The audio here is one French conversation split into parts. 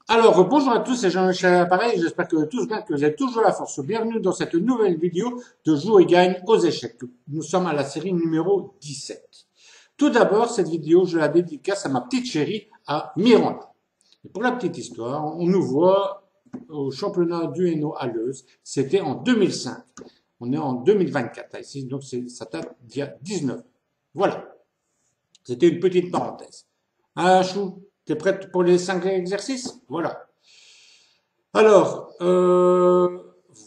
Alors, bonjour à tous, c'est Jean-Michel à l'appareil, j'espère que tous bien, que vous êtes toujours la force. Bienvenue dans cette nouvelle vidéo de Joue et gagne aux échecs. Nous sommes à la série numéro 17. Tout d'abord, cette vidéo, je la dédicace à ma petite chérie, à Miranda. Et pour la petite histoire, on nous voit au championnat du Hainaut à Leuze, c'était en 2005. On est en 2024 là, ici, donc ça date d'il y a 19 ans. Voilà, c'était une petite parenthèse. Ah, Chou, t'es prête pour les 5 exercices? Voilà. Alors,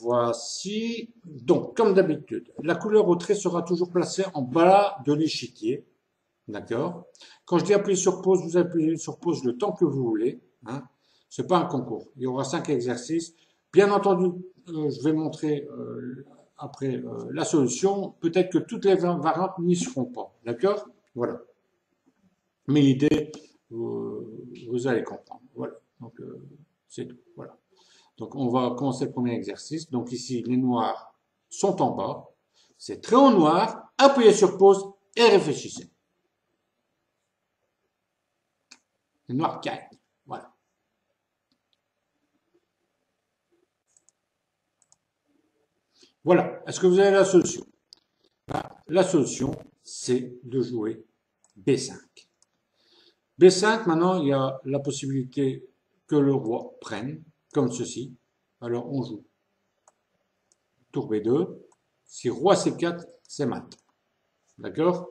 voici. Donc, comme d'habitude, la couleur au trait sera toujours placée en bas de l'échiquier. D'accord? Quand je dis appuyer sur pause, vous appuyez sur pause le temps que vous voulez. Hein. C'est pas un concours. Il y aura 5 exercices. Bien entendu, je vais montrer après la solution. Peut-être que toutes les variantes n'y seront pas. D'accord? Voilà. Mais l'idée, vous allez comprendre. Voilà. Donc, c'est tout. Voilà. Donc, on va commencer le premier exercice. Donc, ici, les noirs sont en bas. C'est très haut noir. Appuyez sur pause et réfléchissez. Les noirs gagnent. Voilà. Voilà. Est-ce que vous avez la solution? La solution, c'est de jouer B5. B5, maintenant, il y a la possibilité que le roi prenne, comme ceci. Alors, on joue tour B2. Si roi C4, c'est mat. D'accord?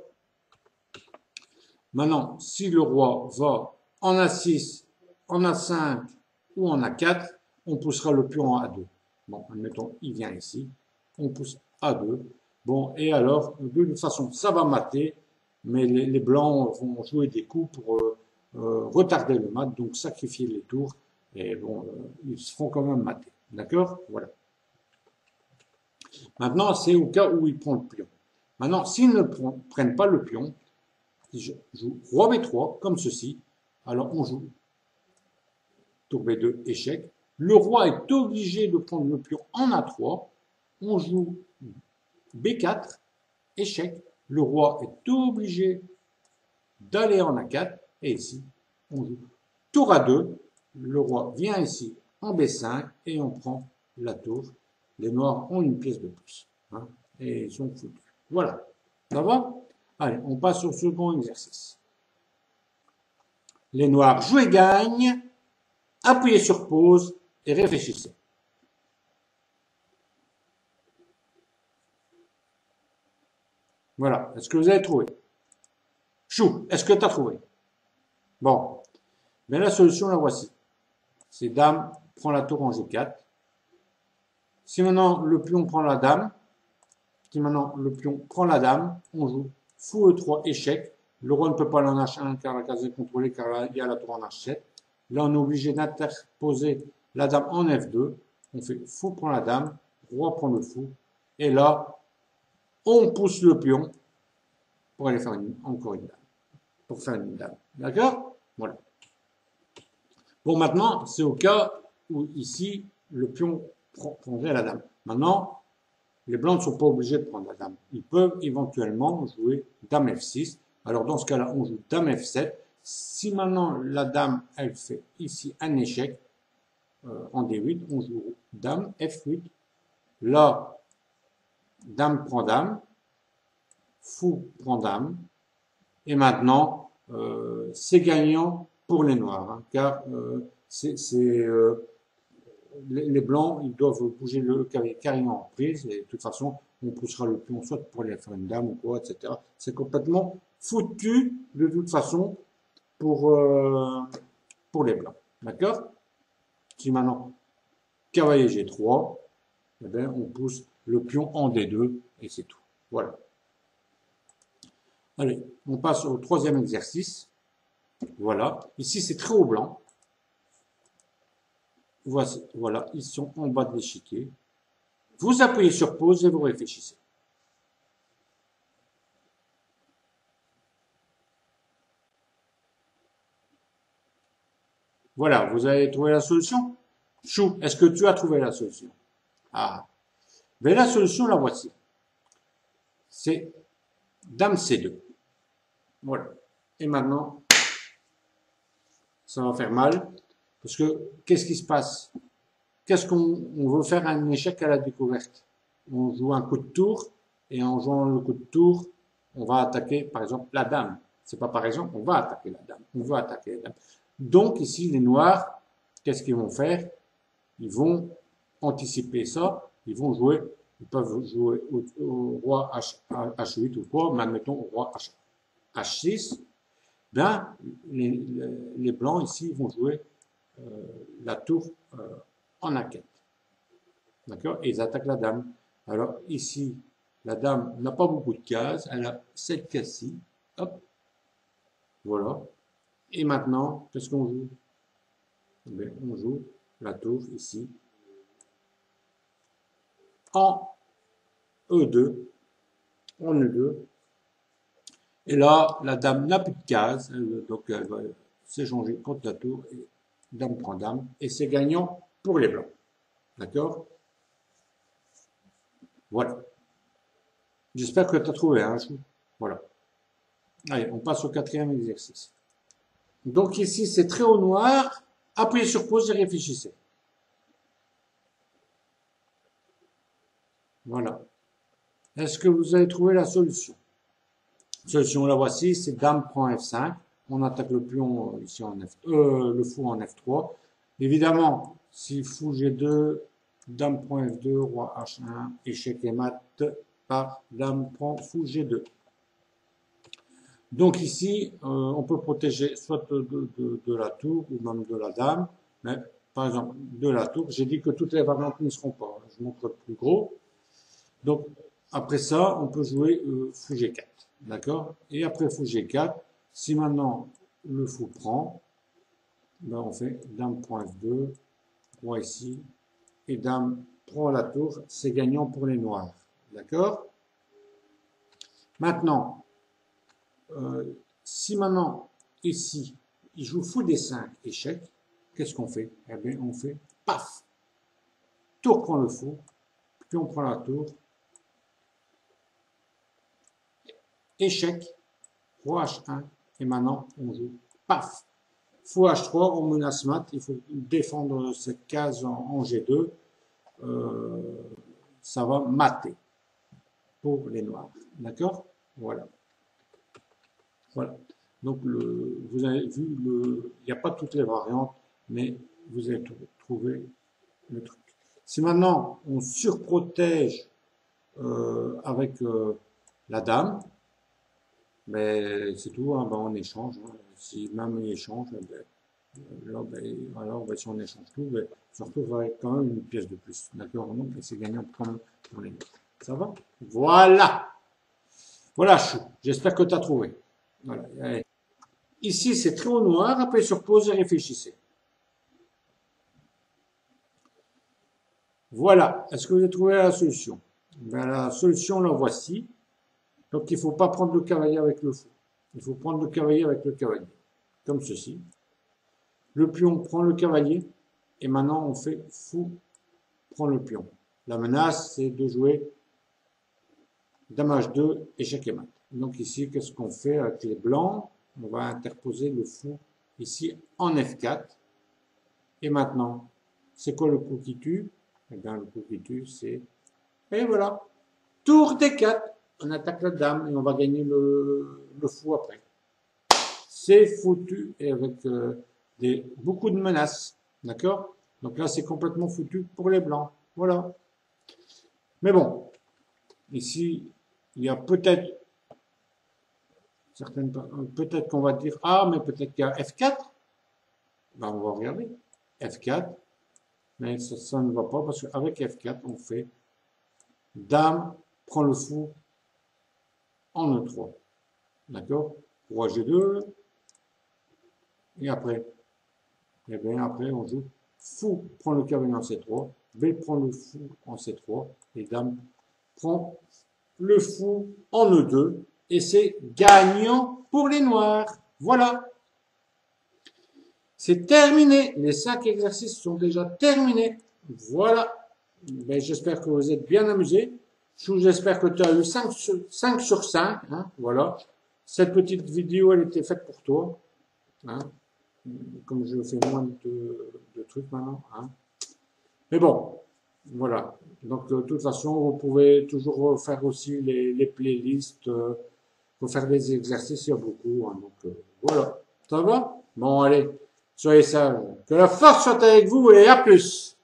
Maintenant, si le roi va en A6, en A5 ou en A4, on poussera le pion en A2. Bon, admettons, il vient ici. On pousse A2. Bon, et alors, de toute façon, ça va mater, mais les blancs vont jouer des coups pour retarder le mat, donc sacrifier les tours. Et bon, ils se font quand même mater. D'accord? Voilà. Maintenant, c'est au cas où il prend le pion. Maintenant, s'ils ne prennent pas le pion, je joue roi B3, comme ceci. Alors, on joue tour B2, échec. Le roi est obligé de prendre le pion en A3. On joue B4, échec. Le roi est obligé d'aller en A4. Et ici, on joue tour A2. Le roi vient ici en B5 et on prend la tour. Les noirs ont une pièce de plus. Hein, et ils sont foutus. Voilà. Ça va? Allez, on passe au second exercice. Les noirs jouent et gagnent. Appuyez sur pause et réfléchissez. Voilà. Est-ce que vous avez trouvé? Chou, est-ce que tu as trouvé? Bon. Mais la solution, la voici. C'est dame prend la tour en G4. Si maintenant le pion prend la dame, si maintenant le pion prend la dame, on joue fou E3 échec. Le roi ne peut pas aller en H1 car la case est contrôlée car il y a la tour en H7. Là, on est obligé d'interposer la dame en F2. On fait fou prend la dame, roi prend le fou. Et là, on pousse le pion pour aller faire encore une dame. Pour faire une dame. D'accord? Voilà. Bon, maintenant, c'est au cas où ici, le pion prendrait la dame. Maintenant, les blancs ne sont pas obligés de prendre la dame. Ils peuvent éventuellement jouer dame F6. Alors, dans ce cas-là, on joue dame F7. Si maintenant la dame, elle fait ici un échec en D8, on joue dame F8. Là, dame prend dame, fou prend dame. Et maintenant, c'est gagnant pour les noirs, hein, car les blancs, ils doivent bouger le carrément en prise, et de toute façon, on poussera le pion soit pour aller faire une dame ou quoi, etc. C'est complètement foutu, de toute façon, pour, pour les blancs. D'accord? Si maintenant, cavalier G3, eh bien, on pousse le pion en D2, et c'est tout. Voilà. Allez, on passe au troisième exercice. Voilà. Ici, c'est très haut blanc. Voici, voilà, ils sont en bas de l'échiquier. Vous appuyez sur pause et vous réfléchissez. Voilà, vous avez trouvé la solution? Chou, est-ce que tu as trouvé la solution? Ah, mais la solution, la voici. C'est dame C2. Voilà. Et maintenant, ça va faire mal. Parce que, qu'est-ce qui se passe? Qu'est-ce on veut faire un échec à la découverte? On joue un coup de tour, et en jouant le coup de tour, on va attaquer, par exemple, la dame. C'est pas par exemple, on va attaquer la dame. On veut attaquer la dame. Donc, ici, les noirs, qu'est-ce qu'ils vont faire? Ils vont anticiper ça. Ils vont jouer, ils peuvent jouer au roi H8 ou quoi, mais admettons au roi H6. Ben, les blancs ici vont jouer la tour en A4. D'accord? Et ils attaquent la dame. Alors ici, la dame n'a pas beaucoup de cases, elle a 7 cases-ci. Hop, voilà. Et maintenant, qu'est-ce qu'on joue? Ben, on joue la tour ici en E2, en E2. Et là, la dame n'a plus de cases, donc elle va s'échanger contre la tour, et dame prend dame, et c'est gagnant pour les blancs. D'accord? Voilà. J'espère que tu as trouvé un chou. Voilà. Allez, on passe au quatrième exercice. Donc ici, c'est très au noir. Appuyez sur pause et réfléchissez. Voilà. Est-ce que vous avez trouvé la solution? Solution, la voici, c'est dame prend F5. On attaque le pion ici en le fou en F3. Évidemment, si fou G2, dame prend F2, roi H1, échec et mat par dame prend fou G2. Donc ici, on peut protéger soit de la tour ou même de la dame, mais par exemple de la tour. J'ai dit que toutes les variantes n'y seront pas. Je montre le plus gros. Donc après ça, on peut jouer fou G4. D'accord? Et après fou G4, si maintenant le fou prend, ben on fait dame prend F2, roi ici, et dame prend la tour. C'est gagnant pour les noirs. D'accord? Maintenant, si maintenant, ici, il joue fou D5, échec, qu'est-ce qu'on fait? Eh bien, on fait paf! Tour prend le fou, puis on prend la tour, échec, roi H1, et maintenant, on joue paf! Fou H3, on menace mat, il faut défendre cette case en G2, ça va mater pour les noirs. D'accord? Voilà. Voilà. Donc, vous avez vu, il n'y a pas toutes les variantes, mais vous avez trouvé le truc. Si maintenant on surprotège avec la dame, ben, c'est tout, hein, ben, on échange. Hein. Si même il échange, ben, là, ben, alors ben, si on échange tout, ben, on se retrouve avec quand même une pièce de plus. D'accord? Donc c'est gagnant quand même pour les deux. Ça va? Voilà! Voilà, chou. J'espère que tu as trouvé. Voilà. Allez. Ici, c'est très au noir. Appuyez sur pause et réfléchissez. Voilà. Est-ce que vous avez trouvé la solution? Ben, la solution, la voici. Donc, il ne faut pas prendre le cavalier avec le fou. Il faut prendre le cavalier avec le cavalier. Comme ceci. Le pion prend le cavalier. Et maintenant, on fait fou prend le pion. La menace, c'est de jouer dame H2, échec et mat. Donc ici, qu'est-ce qu'on fait avec les blancs? On va interposer le fou ici en F4. Et maintenant, c'est quoi le coup qui tue? Eh bien, le coup qui tue, c'est... Et voilà. Tour D4. On attaque la dame et on va gagner le fou après. C'est foutu et avec beaucoup de menaces. D'accord? Donc là, c'est complètement foutu pour les blancs. Voilà. Mais bon, ici, il y a peut-être peut-être qu'on va dire, ah, mais peut-être qu'il y a F4. Ben, on va regarder. F4. Mais ça ne va pas parce qu'avec F4, on fait dame prend le fou en E3. D'accord? Roi G2. Et après, eh bien, après, on joue fou prend le cavalier en C3. B prend le fou en C3. Et dame prend le fou en E2. Et c'est gagnant pour les noirs. Voilà. C'est terminé. Les 5 exercices sont déjà terminés. Voilà. Ben, j'espère que vous êtes bien amusés. J'espère que tu as eu 5 sur 5. Hein, voilà. Cette petite vidéo, elle était faite pour toi. Hein. comme je fais moins de trucs maintenant. Hein. Mais bon, voilà. Donc, de toute façon, vous pouvez toujours faire aussi les playlists, pour faire des exercices, il y a beaucoup. Hein. Donc, voilà. Ça va? Bon, allez, soyez sages. Que la force soit avec vous et à plus!